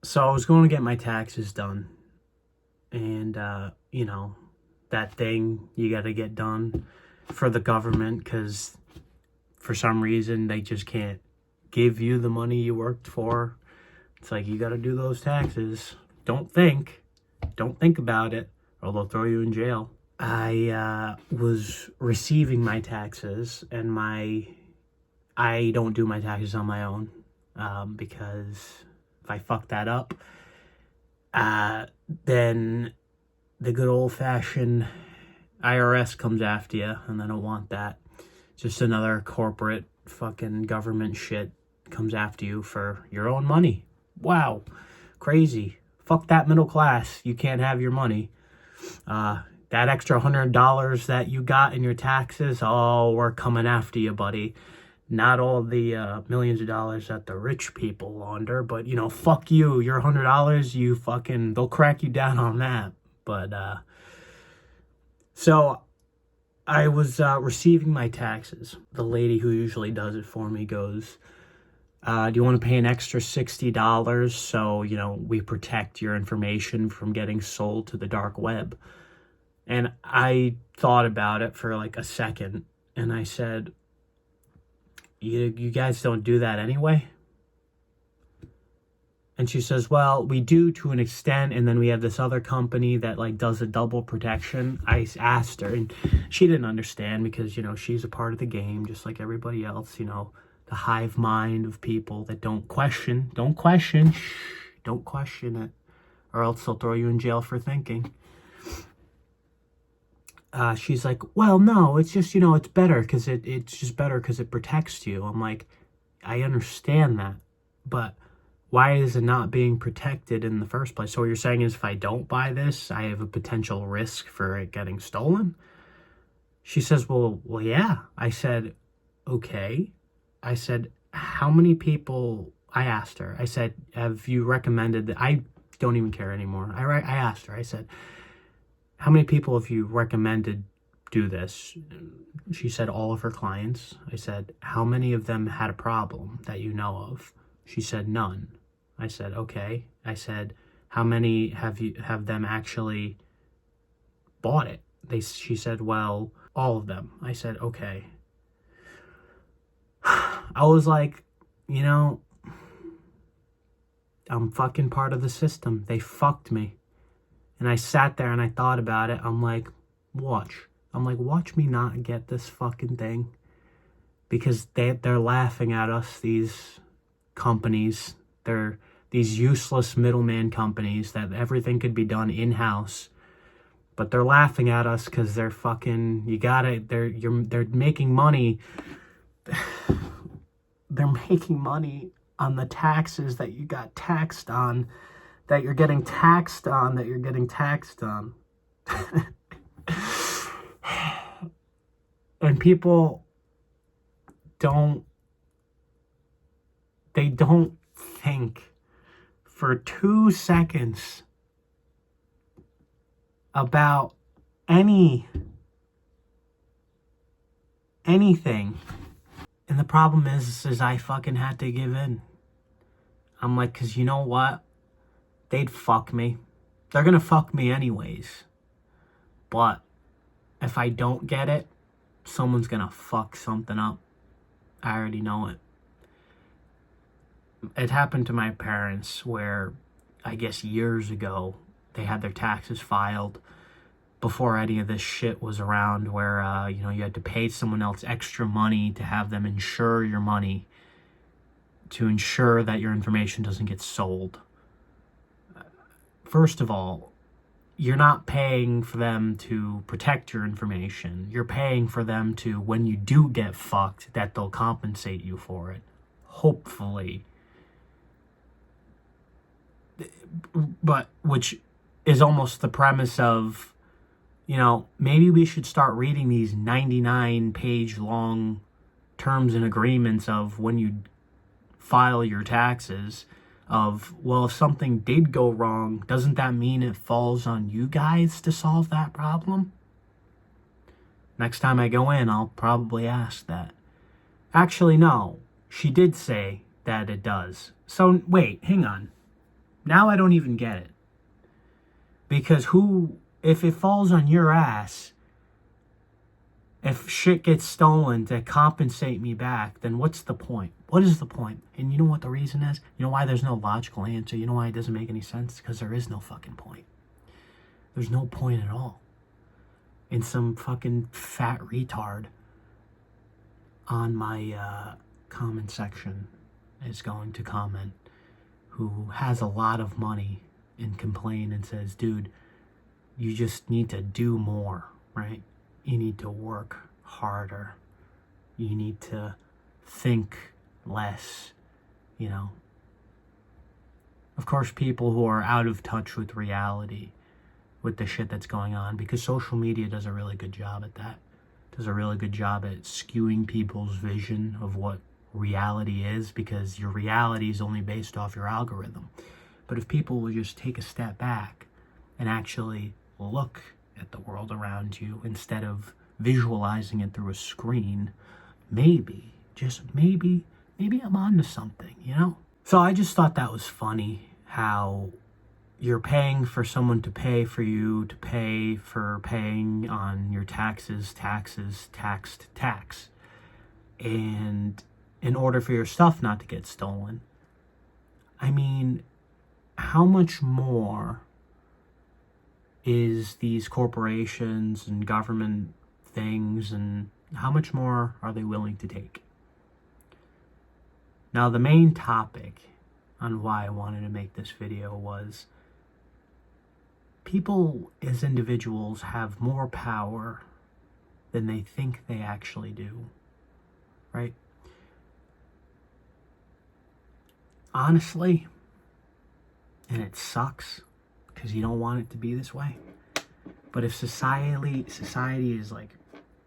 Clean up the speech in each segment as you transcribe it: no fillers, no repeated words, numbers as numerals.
So I was going to get my taxes done, and that thing you got to get done for the government, because for some reason they just can't give you the money you worked for. It's like, you got to do those taxes. Don't think about it, or they'll throw you in jail. I was receiving my taxes, and I don't do my taxes on my own, because if I fuck that up, then the good old-fashioned IRS comes after you, and I don't want that. Just another corporate fucking government shit comes after you for your own money. Wow. Crazy. Fuck that middle class. You can't have your money. That extra $100 that you got in your taxes, oh, we're coming after you, buddy. Not all the millions of dollars that the rich people launder, but, fuck you. Your $100, they'll crack you down on that. But, so I was receiving my taxes. The lady who usually does it for me goes, do you want to pay an extra $60 so, we protect your information from getting sold to the dark web? And I thought about it for like a second, and I said, you guys don't do that anyway? And she says, well, we do to an extent, and then we have this other company that does a double protection. I asked her, and she didn't understand, because, she's a part of the game, just like everybody else, the hive mind of people that don't question it, or else they'll throw you in jail for thinking. She's like, well, no, it's just, it's better because it's just better because it protects you. I'm like, I understand that, but why is it not being protected in the first place? So what you're saying is, if I don't buy this, I have a potential risk for it getting stolen? She says, well, yeah. I said, okay. I said, how many people, I asked her, I said, have you recommended that? I don't even care anymore. I asked her, I said, how many people have you recommended do this? She said all of her clients. I said, how many of them had a problem that you know of? She said none. I said, okay. I said, how many have them actually bought it? She said, well, all of them. I said, okay. I was like, I'm fucking part of the system. They fucked me. And I sat there and I thought about it. I'm like, watch me not get this fucking thing. Because they're laughing at us, these companies. They're these useless middleman companies that everything could be done in-house. But they're laughing at us because they're fucking, they're making money. They're making money on the taxes that you got taxed on. That you're getting taxed on, And people don't think for 2 seconds about anything. And the problem is I fucking had to give in. I'm like, because you know what? They'd fuck me. They're gonna fuck me anyways. But if I don't get it, someone's gonna fuck something up. I already know it. It happened to my parents where, I guess years ago, they had their taxes filed before any of this shit was around, where, you had to pay someone else extra money to have them insure your money, to ensure that your information doesn't get sold. First of all, you're not paying for them to protect your information. You're paying for them to, when you do get fucked, that they'll compensate you for it. Hopefully. But, which is almost the premise of, maybe we should start reading these 99-page long terms and agreements of when you file your taxes. Of, well, if something did go wrong, doesn't that mean it falls on you guys to solve that problem? Next time I go in, I'll probably ask that. Actually, no. She did say that it does. So, wait, hang on. Now I don't even get it. Because if it falls on your ass, if shit gets stolen to compensate me back, then what's the point? What is the point? And you know what the reason is? You know why there's no logical answer? You know why it doesn't make any sense? Because there is no fucking point. There's no point at all. And some fucking fat retard on my comment section is going to comment, who has a lot of money, and complain and says, dude, you just need to do more, right? You need to work harder. You need to think less, you know. Of course, people who are out of touch with reality, with the shit that's going on, because social media does a really good job at that. Does a really good job at skewing people's vision of what reality is, because your reality is only based off your algorithm. But if people will just take a step back and actually look at the world around you instead of visualizing it through a screen, maybe, just maybe I'm onto something, you know? So I just thought that was funny, how you're paying for someone to pay for you to pay for paying on your taxes, tax. And in order for your stuff not to get stolen. I mean, how much more is these corporations and government things, and how much more are they willing to take? Now, the main topic on why I wanted to make this video was people as individuals have more power than they think they actually do, right? Honestly, and it sucks because you don't want it to be this way, but if society is like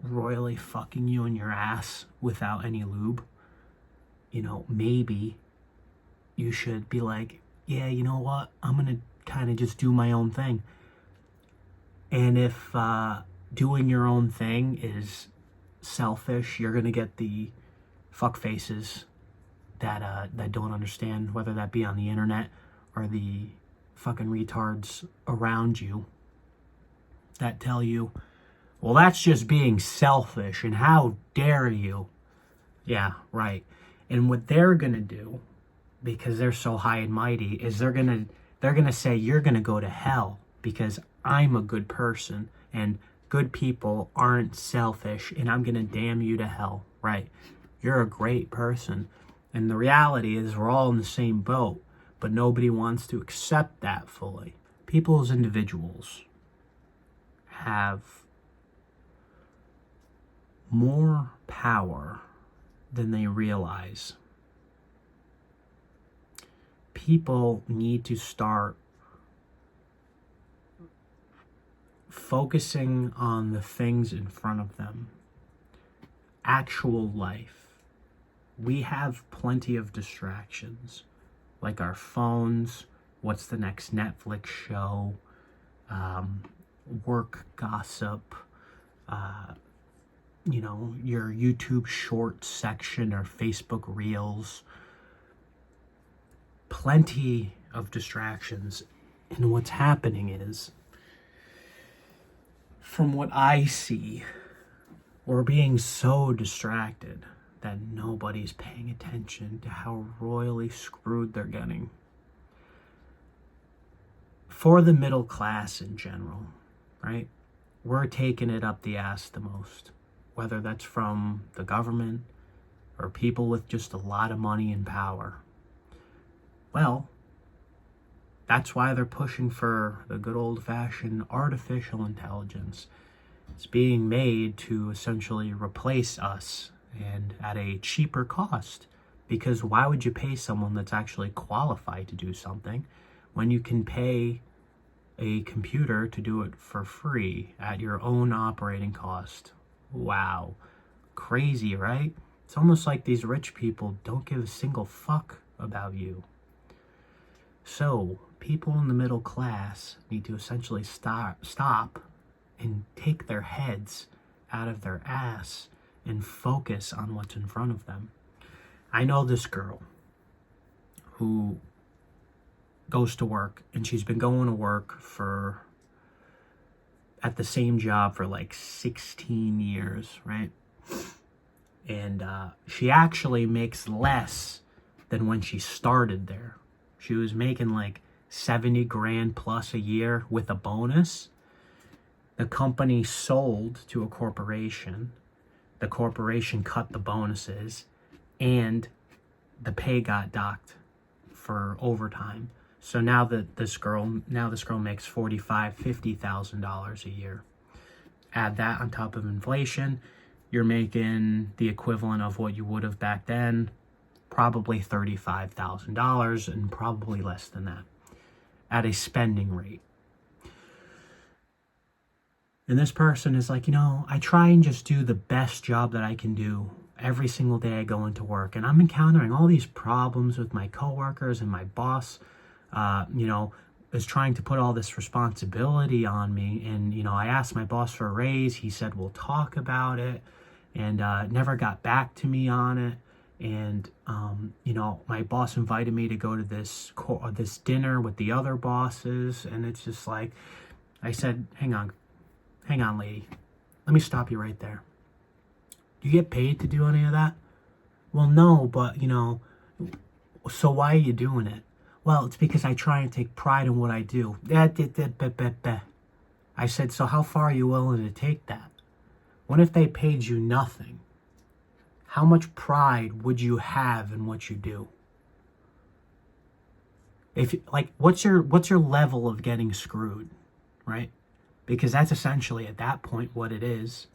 royally fucking you in your ass without any lube, you know, maybe you should be like, yeah, you know what, I'm gonna kind of just do my own thing. And if doing your own thing is selfish, you're gonna get the fuck faces that don't understand, whether that be on the internet or the fucking retards around you, that tell you, well, that's just being selfish, and how dare you? Yeah, right. And what they're gonna do, because they're so high and mighty, is they're gonna say you're gonna go to hell because I'm a good person and good people aren't selfish, and I'm gonna damn you to hell. Right? You're a great person. And the reality is we're all in the same boat, but nobody wants to accept that fully. People as individuals have more power than they realize. People need to start focusing on the things in front of them. Actual life. We have plenty of distractions, like our phones, what's the next Netflix show, work gossip, you know, your YouTube short section or Facebook reels. Plenty of distractions. And what's happening is, from what I see, we're being so distracted that nobody's paying attention to how royally screwed they're getting. For the middle class in general, right? We're taking it up the ass the most. Whether that's from the government or people with just a lot of money and power. Well, that's why they're pushing for the good old-fashioned artificial intelligence. It's being made to essentially replace us, and at a cheaper cost. Because why would you pay someone that's actually qualified to do something when you can pay a computer to do it for free at your own operating cost? Wow. Crazy, right? It's almost like these rich people don't give a single fuck about you. So, people in the middle class need to essentially stop and take their heads out of their ass and focus on what's in front of them. I know this girl who goes to work, and she's been going to work at the same job for like 16 years, right? And she actually makes less than when she started there. She was making like 70 grand plus a year with a bonus. The company sold to a corporation. The corporation cut the bonuses, and the pay got docked for overtime. So now this girl makes $50,000 a year. Add that on top of inflation, you're making the equivalent of what you would have back then, probably $35,000, and probably less than that at a spending rate. And this person is like, I try and just do the best job that I can do every single day I go into work. And I'm encountering all these problems with my coworkers, and my boss, is trying to put all this responsibility on me. And, I asked my boss for a raise. He said, we'll talk about it, and never got back to me on it. And, my boss invited me to go to this dinner with the other bosses. And it's just like, I said, hang on, lady. Let me stop you right there. Do you get paid to do any of that? Well, no, but, so why are you doing it? Well, it's because I try and take pride in what I do. I said, so how far are you willing to take that? What if they paid you nothing? How much pride would you have in what you do? What's your level of getting screwed, right? Because that's essentially at that point what it is.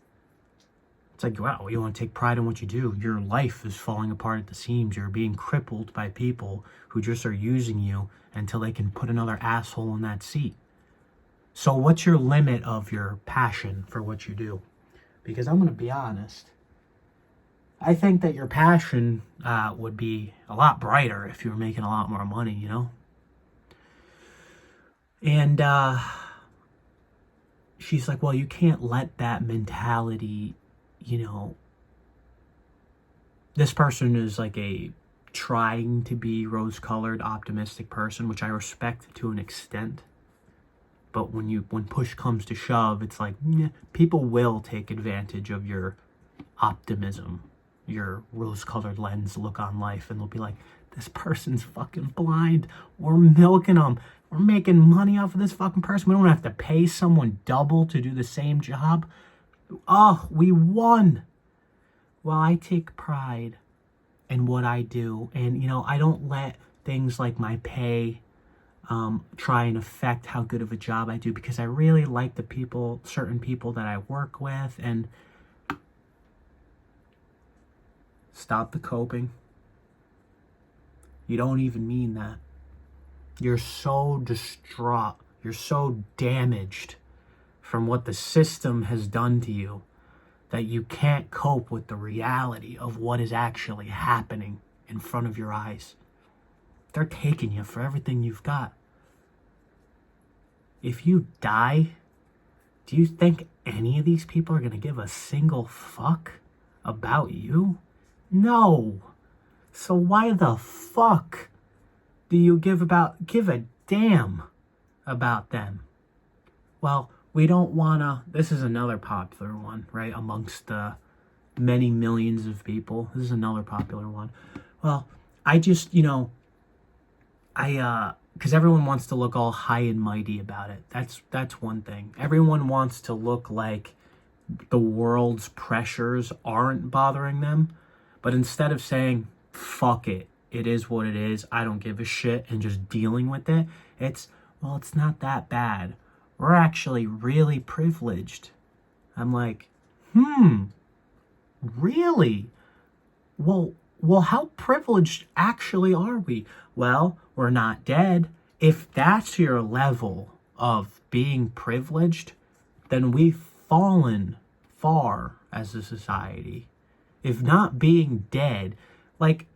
It's like, wow, you want to take pride in what you do. Your life is falling apart at the seams. You're being crippled by people who just are using you until they can put another asshole in that seat. So what's your limit of your passion for what you do? Because I'm going to be honest. I think that your passion would be a lot brighter if you were making a lot more money, And she's like, well, you can't let that mentality, this person is like a trying to be rose-colored, optimistic person, which I respect to an extent. But when push comes to shove, it's like, people will take advantage of your optimism, your rose-colored lens look on life, and they'll be like, this person's fucking blind. We're milking them. We're making money off of this fucking person. We don't have to pay someone double to do the same job. Oh, we won. Well, I take pride in what I do. And, I don't let things like my pay try and affect how good of a job I do, because I really like certain people that I work with. And stop the coping. You don't even mean that. You're so distraught. You're so damaged from what the system has done to you that you can't cope with the reality of what is actually happening in front of your eyes. They're taking you for everything you've got. If you die, do you think any of these people are going to give a single fuck about you? No. So why the fuck do you give a damn about them? Well, we don't want to, this is another popular one, right? Amongst the many millions of people. This is another popular one. Well, I just, because everyone wants to look all high and mighty about it. That's one thing. Everyone wants to look like the world's pressures aren't bothering them. But instead of saying, fuck it, it is what it is, I don't give a shit, and just dealing with it, it's not that bad. We're actually really privileged. I'm like, really? Well, how privileged actually are we? Well, we're not dead. If that's your level of being privileged, then we've fallen far as a society. If not being dead, like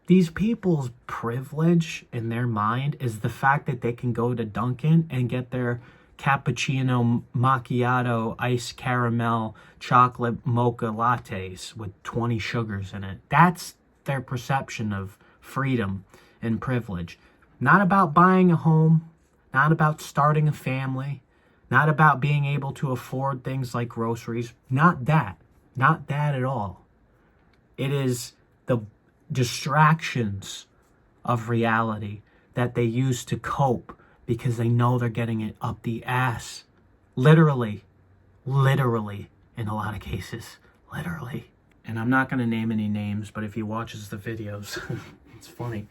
these people's privilege in their mind is the fact that they can go to Dunkin' and get their cappuccino macchiato iced caramel chocolate mocha lattes with 20 sugars in it. That's their perception of freedom and privilege. Not about buying a home, not about starting a family, not about being able to afford things like groceries. Not that. Not that at all. It is the distractions of reality that they use to cope because they know they're getting it up the ass. Literally, in a lot of cases, literally. And I'm not going to name any names, but if he watches the videos, it's funny.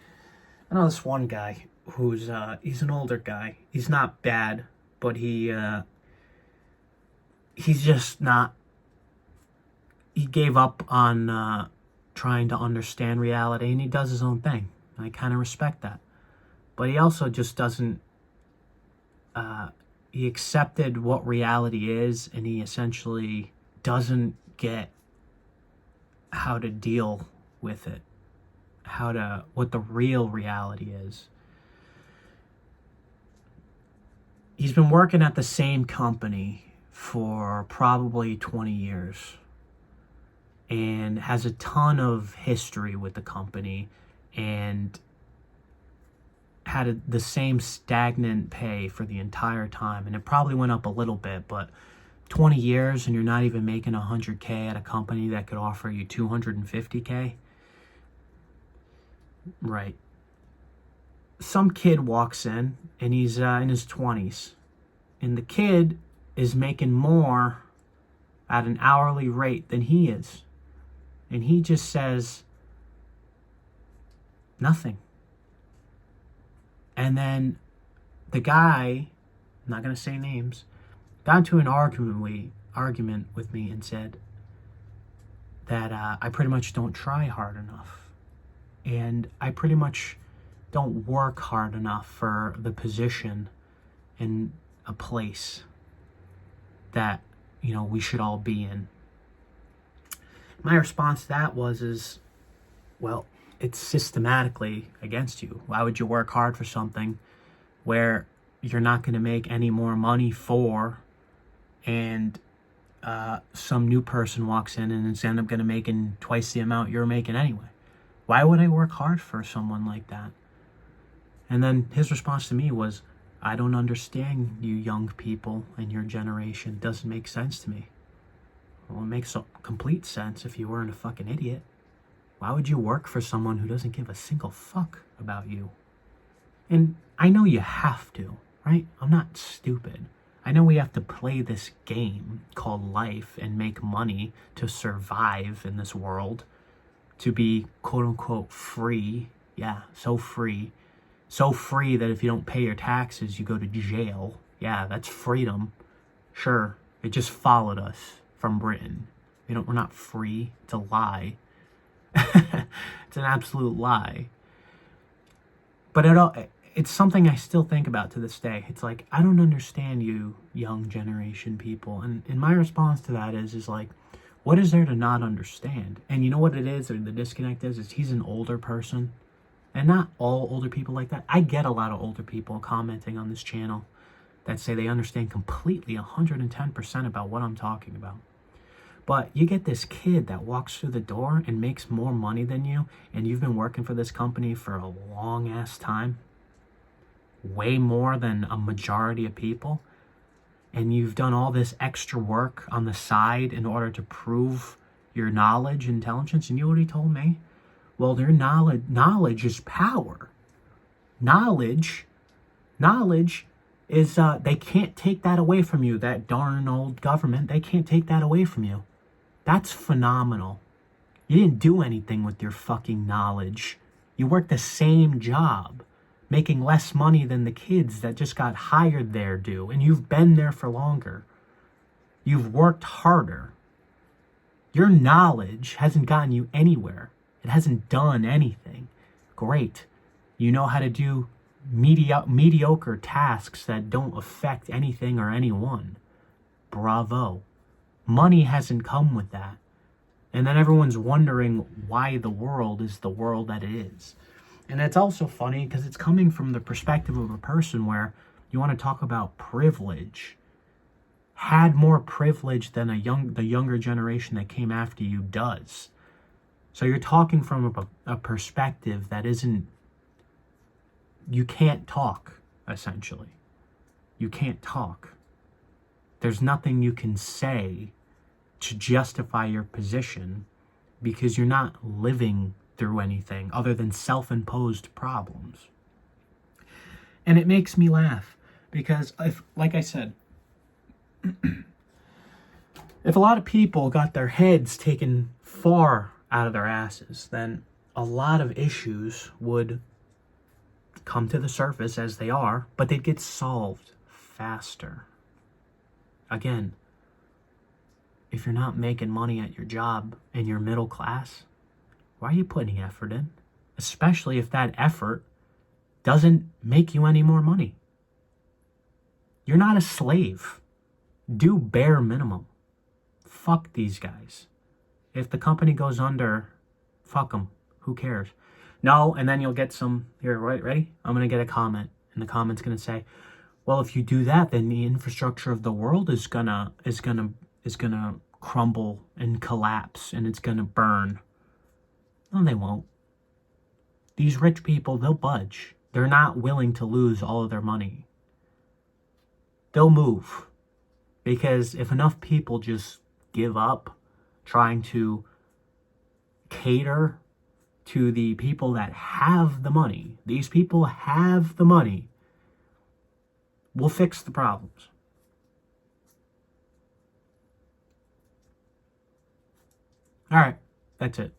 I know this one guy who's, he's an older guy. He's not bad, but he's just not, he gave up on trying to understand reality, and he does his own thing. I kind of respect that. But he also just doesn't, he accepted what reality is, and he essentially doesn't get how to deal with it, what the real reality is. He's been working at the same company for probably 20 years and has a ton of history with the company and had the same stagnant pay for the entire time. And it probably went up a little bit, but 20 years and you're not even making $100K at a company that could offer you $250K. Right. Some kid walks in and he's in his 20s, and the kid is making more at an hourly rate than he is. And he just says nothing. And then the guy, I'm not going to say names, got into an argument with me and said that I pretty much don't try hard enough. And I pretty much don't work hard enough for the position in a place that, you know, we should all be in. My response to that was, well, it's systematically against you. Why would you work hard for something where you're not going to make any more money for, and some new person walks in and is end up going to making twice the amount you're making anyway? Why would I work hard for someone like that? And then his response to me was, I don't understand you young people and your generation. It doesn't make sense to me. Well, it makes complete sense if you weren't a fucking idiot. Why would you work for someone who doesn't give a single fuck about you? And I know you have to, right? I'm not stupid. I know we have to play this game called life and make money to survive in this world, to be quote unquote free. Yeah, so free. So free that if you don't pay your taxes, you go to jail. Yeah, that's freedom. Sure, it just followed us from Britain. We're not free. It's a lie. It's an absolute lie. But it's something I still think about to this day. It's like, I don't understand you young generation people. And my response to that is like, what is there to not understand? And you know what it is, or the disconnect is he's an older person. And not all older people like that. I get a lot of older people commenting on this channel that say they understand completely 110% about what I'm talking about. But you get this kid that walks through the door and makes more money than you, and you've been working for this company for a long ass time, way more than a majority of people, and you've done all this extra work on the side in order to prove your knowledge and intelligence. And you know what he told me? Well, their knowledge is power. Knowledge is, they can't take that away from you. That darn old government, they can't take that away from you. That's phenomenal. You didn't do anything with your fucking knowledge. You worked the same job, making less money than the kids that just got hired there do, and you've been there for longer. You've worked harder. Your knowledge hasn't gotten you anywhere. It hasn't done anything. Great. You know how to do mediocre tasks that don't affect anything or anyone. Bravo. Money hasn't come with that. And then everyone's wondering why the world is the world that it is. And it's also funny because it's coming from the perspective of a person where you want to talk about privilege. Had more privilege than the younger generation that came after you does. So you're talking from a perspective that isn't you can't talk, essentially. You can't talk. There's nothing you can say to justify your position because you're not living through anything other than self-imposed problems. And it makes me laugh because, if, like I said, if a lot of people got their heads taken far out of their asses, then a lot of issues would come to the surface as they are, but they'd get solved faster. Again, if you're not making money at your job and you're middle class, why are you putting effort in? Especially if that effort doesn't make you any more money. You're not a slave. Do bare minimum. Fuck these guys. If the company goes under, fuck them. Who cares? No, and then you'll get some, here, right, ready? I'm going to get a comment, and the comment's going to say, well, if you do that, then the infrastructure of the world is gonna crumble and collapse, and it's gonna burn. No, they won't. These rich people, they'll budge. They're not willing to lose all of their money. They'll move. Because if enough people just give up trying to cater to the people that have the money, these people have the money, we'll fix the problems. All right, that's it.